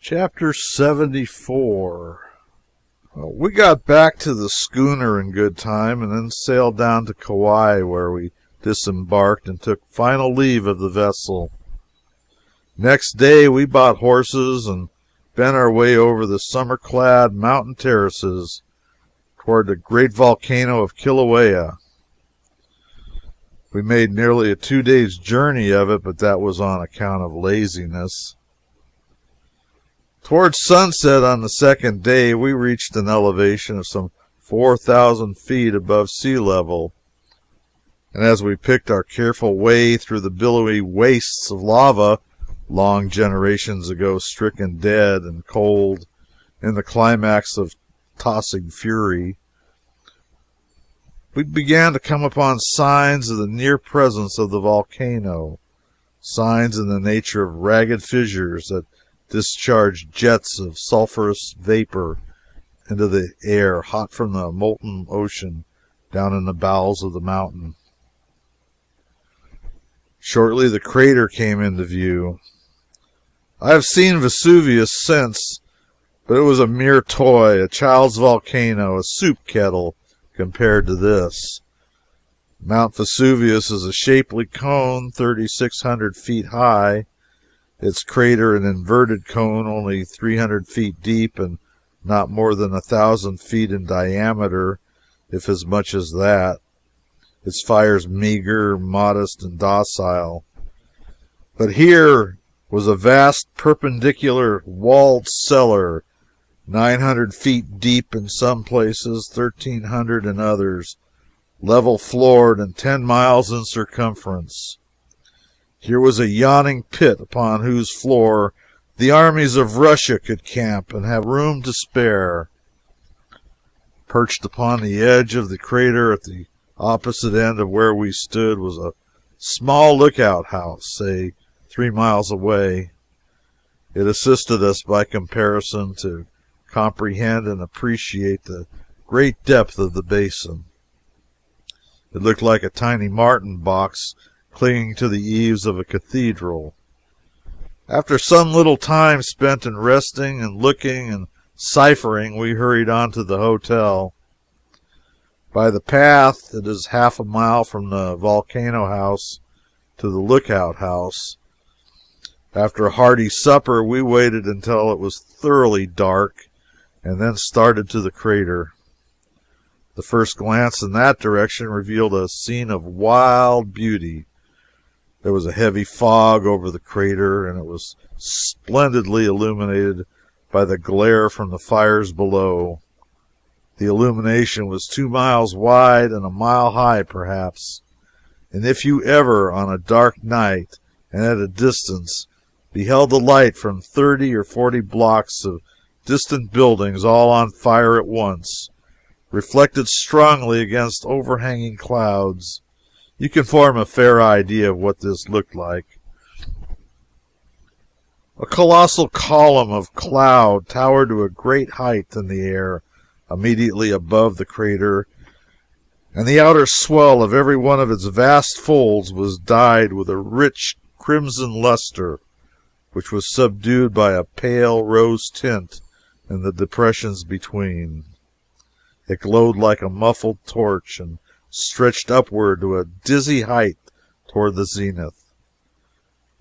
Chapter 74. We got back to the schooner in good time and then sailed down to Kauai, where we disembarked and took final leave of the vessel. Next day we bought horses and bent our way over the summer-clad mountain terraces toward the great volcano of Kilauea. We made nearly a 2 days' journey of it, but that was on account of laziness. Toward sunset on the second day, we reached an elevation of some 4,000 feet above sea level, and as we picked our careful way through the billowy wastes of lava, long generations ago stricken dead and cold in the climax of tossing fury, we began to come upon signs of the near presence of the volcano, signs in the nature of ragged fissures that discharged jets of sulphurous vapor into the air, hot from the molten ocean down in the bowels of the mountain. Shortly the crater came into view. I have seen Vesuvius since, but it was a mere toy, a child's volcano, a soup kettle compared to this. Mount Vesuvius is a shapely cone 3,600 feet high, its crater an inverted cone only 300 feet deep and not more than 1,000 feet in diameter, if as much as that. Its fires meager, modest, and docile. But here was a vast perpendicular walled cellar, 900 feet deep in some places, 1,300 in others, level floored and 10 miles in circumference. Here was a yawning pit upon whose floor the armies of Russia could camp and have room to spare. Perched upon the edge of the crater at the opposite end of where we stood was a small lookout house, say 3 miles away. It assisted us by comparison to comprehend and appreciate the great depth of the basin. It looked like a tiny martin box clinging to the eaves of a cathedral. After some little time spent in resting and looking and ciphering, we hurried on to the hotel. By the path, it is half a mile from the volcano house to the lookout house. After a hearty supper, we waited until it was thoroughly dark and then started to the crater. The first glance in that direction revealed a scene of wild beauty. There was a heavy fog over the crater, and it was splendidly illuminated by the glare from the fires below. The illumination was 2 miles wide and a mile high, perhaps, and if you ever, on a dark night and at a distance, beheld the light from 30 or 40 blocks of distant buildings all on fire at once, reflected strongly against overhanging clouds, you can form a fair idea of what this looked like. A colossal column of cloud towered to a great height in the air immediately above the crater, and the outer swell of every one of its vast folds was dyed with a rich crimson luster, which was subdued by a pale rose tint in the depressions between. It glowed like a muffled torch and stretched upward to a dizzy height toward the zenith.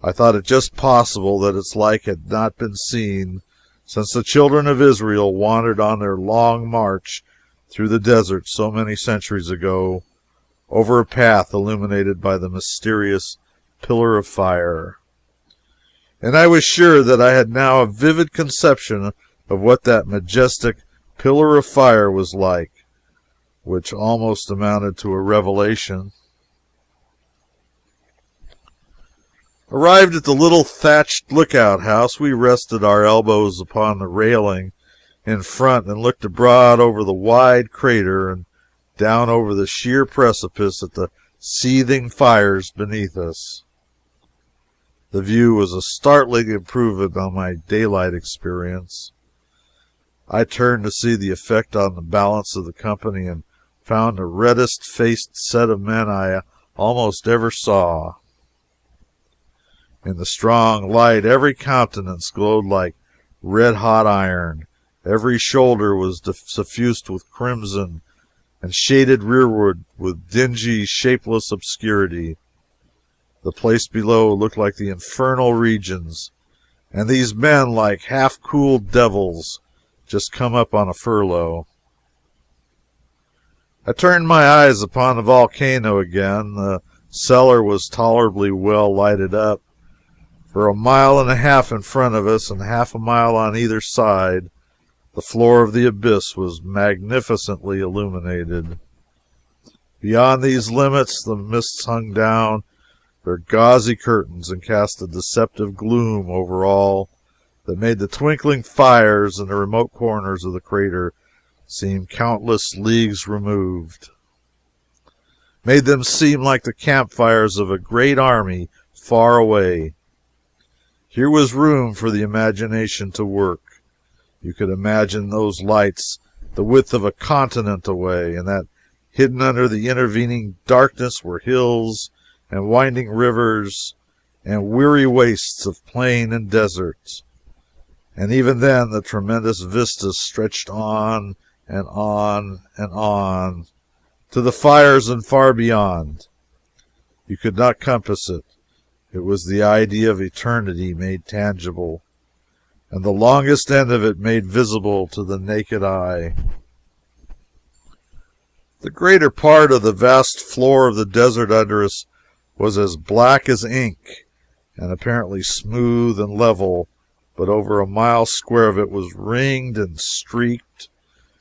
I thought it just possible that its like had not been seen since the children of Israel wandered on their long march through the desert so many centuries ago, over a path illuminated by the mysterious pillar of fire. And I was sure that I had now a vivid conception of what that majestic pillar of fire was like, which almost amounted to a revelation. Arrived at the little thatched lookout house, we rested our elbows upon the railing in front and looked abroad over the wide crater and down over the sheer precipice at the seething fires beneath us. The view was a startling improvement on my daylight experience. I turned to see the effect on the balance of the company and found the reddest faced set of men I almost ever saw. In the strong light, every countenance glowed like red-hot iron. Every shoulder was suffused with crimson, and shaded rearward with dingy, shapeless obscurity. The place below looked like the infernal regions, and these men like half-cooled devils just come up on a furlough. I turned my eyes upon the volcano again. The cellar was tolerably well lighted up. For a mile and a half in front of us, and half a mile on either side, the floor of the abyss was magnificently illuminated. Beyond these limits, the mists hung down their gauzy curtains and cast a deceptive gloom over all that made the twinkling fires in the remote corners of the crater seem countless leagues removed, made them seem like the campfires of a great army far away. Here was room for the imagination to work. You could imagine those lights the width of a continent away, and that hidden under the intervening darkness were hills and winding rivers and weary wastes of plain and desert. And even then the tremendous vistas stretched on and on and on to the fires and far beyond. You could not compass it. It was the idea of eternity made tangible, and the longest end of it made visible to the naked eye. The greater part of the vast floor of the desert under us was as black as ink, and apparently smooth and level, but over a mile square of it was ringed and streaked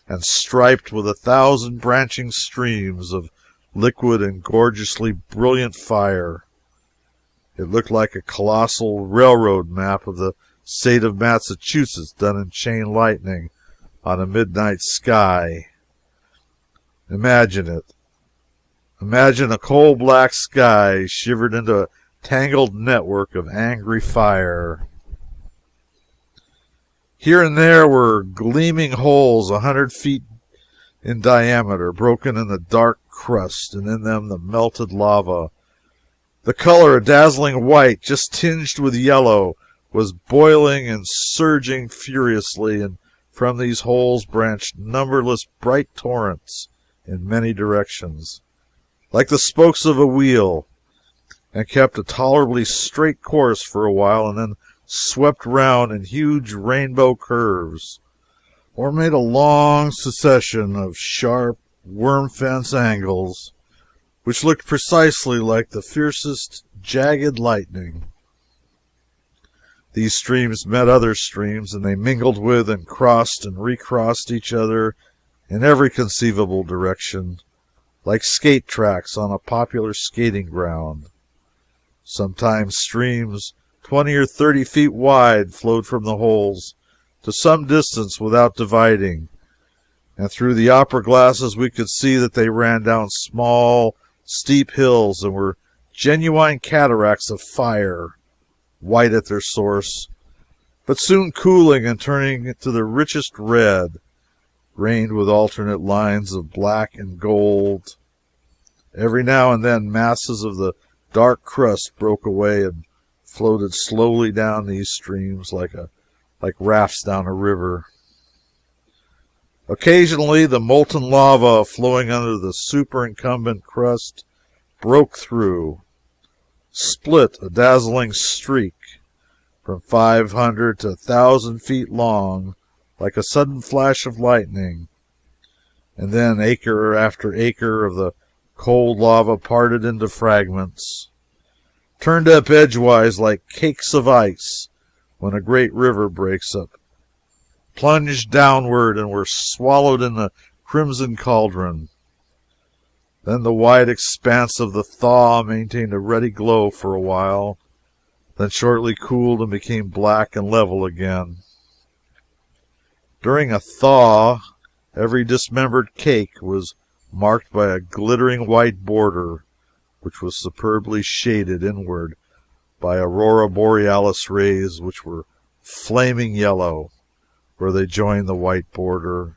and striped with 1,000 branching streams of liquid and gorgeously brilliant fire. It looked like a colossal railroad map of the state of Massachusetts done in chain lightning on a midnight sky. Imagine it. Imagine a coal-black sky shivered into a tangled network of angry fire. Here and there were gleaming holes 100 feet in diameter, broken in the dark crust, and in them the melted lava. The color, a dazzling white, just tinged with yellow, was boiling and surging furiously, and from these holes branched numberless bright torrents in many directions, like the spokes of a wheel, and kept a tolerably straight course for a while, and then swept round in huge rainbow curves, or made a long succession of sharp worm fence angles, which looked precisely like the fiercest jagged lightning. These streams met other streams, and they mingled with and crossed and recrossed each other in every conceivable direction, like skate tracks on a popular skating ground. Sometimes streams 20 or 30 feet wide flowed from the holes to some distance without dividing, and through the opera glasses we could see that they ran down small, steep hills and were genuine cataracts of fire, white at their source, but soon cooling and turning to the richest red, rained with alternate lines of black and gold. Every now and then masses of the dark crust broke away and floated slowly down these streams like rafts down a river. Occasionally the molten lava flowing under the superincumbent crust broke through, split a dazzling streak from 500 to 1,000 feet long like a sudden flash of lightning, and then acre after acre of the cold lava parted into fragments, turned up edgewise like cakes of ice when a great river breaks up, plunged downward and were swallowed in the crimson cauldron. Then the wide expanse of the thaw maintained a ruddy glow for a while, then shortly cooled and became black and level again. During a thaw, every dismembered cake was marked by a glittering white border, which was superbly shaded inward by aurora borealis rays, which were flaming yellow where they joined the white border,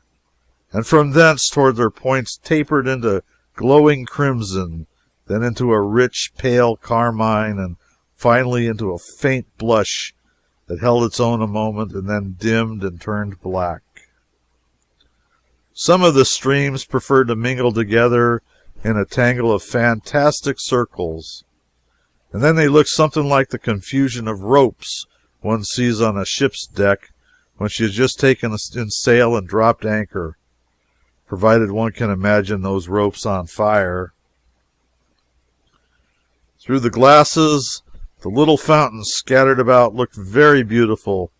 and from thence toward their points tapered into glowing crimson, then into a rich pale carmine, and finally into a faint blush that held its own a moment and then dimmed and turned black. Some of the streams preferred to mingle together in a tangle of fantastic circles, and then they looked something like the confusion of ropes one sees on a ship's deck when she has just taken in sail and dropped anchor, provided one can imagine those ropes on fire. Through the glasses, the little fountains scattered about looked very beautiful.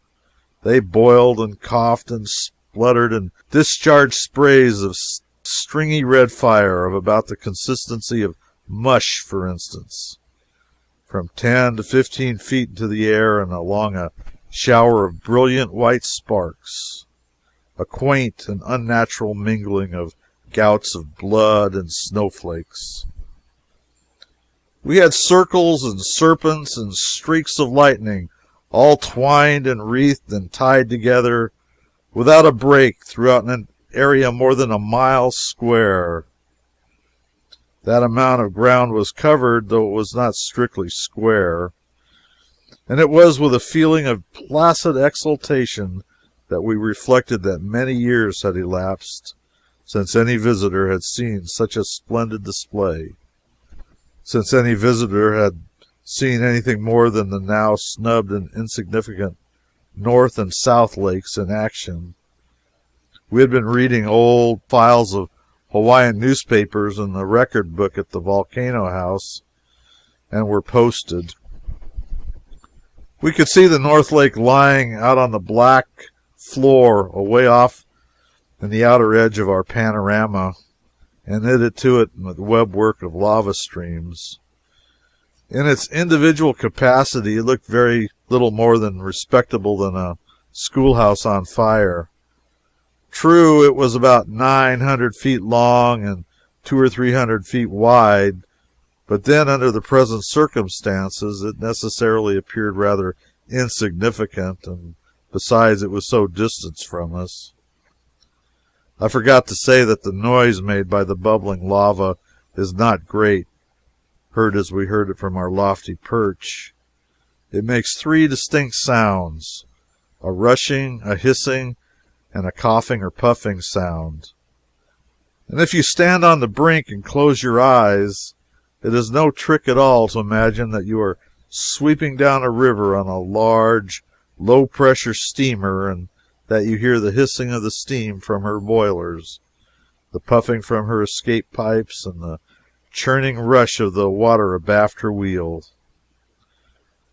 They boiled and coughed and spluttered and discharged sprays of stringy red fire of about the consistency of mush, for instance, from 10 to 15 feet into the air and along a shower of brilliant white sparks, a quaint and unnatural mingling of gouts of blood and snowflakes. We had circles and serpents and streaks of lightning, all twined and wreathed and tied together without a break throughout an area more than a mile square. That amount of ground was covered, though it was not strictly square, and it was with a feeling of placid exultation that we reflected that many years had elapsed since any visitor had seen such a splendid display, since any visitor had seen anything more than the now snubbed and insignificant North and South Lakes in action. We had been reading old files of Hawaiian newspapers in the record book at the Volcano house, and were posted. We could see the North Lake lying out on the black floor away off in the outer edge of our panorama, and knitted to it with webwork of lava streams. In its individual capacity, it looked very little more than respectable than a schoolhouse on fire. True, it was about 900 feet long and 200 or 300 feet wide, but then, under the present circumstances, it necessarily appeared rather insignificant, and besides, it was so distant from us. I forgot to say that the noise made by the bubbling lava is not great, heard as we heard it from our lofty perch. It makes three distinct sounds: a rushing, a hissing, and a coughing or puffing sound. And if you stand on the brink and close your eyes, it is no trick at all to imagine that you are sweeping down a river on a large, low-pressure steamer, and that you hear the hissing of the steam from her boilers, the puffing from her escape pipes, and the churning rush of the water abaft her wheel.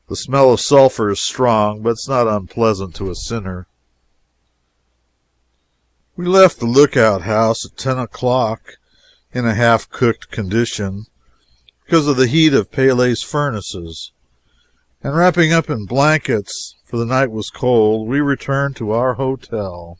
The smell of sulphur is strong, but it's not unpleasant to a sinner. We left the lookout house at 10 o'clock in a half-cooked condition because of the heat of Pele's furnaces, and wrapping up in blankets, for the night was cold, we returned to our hotel.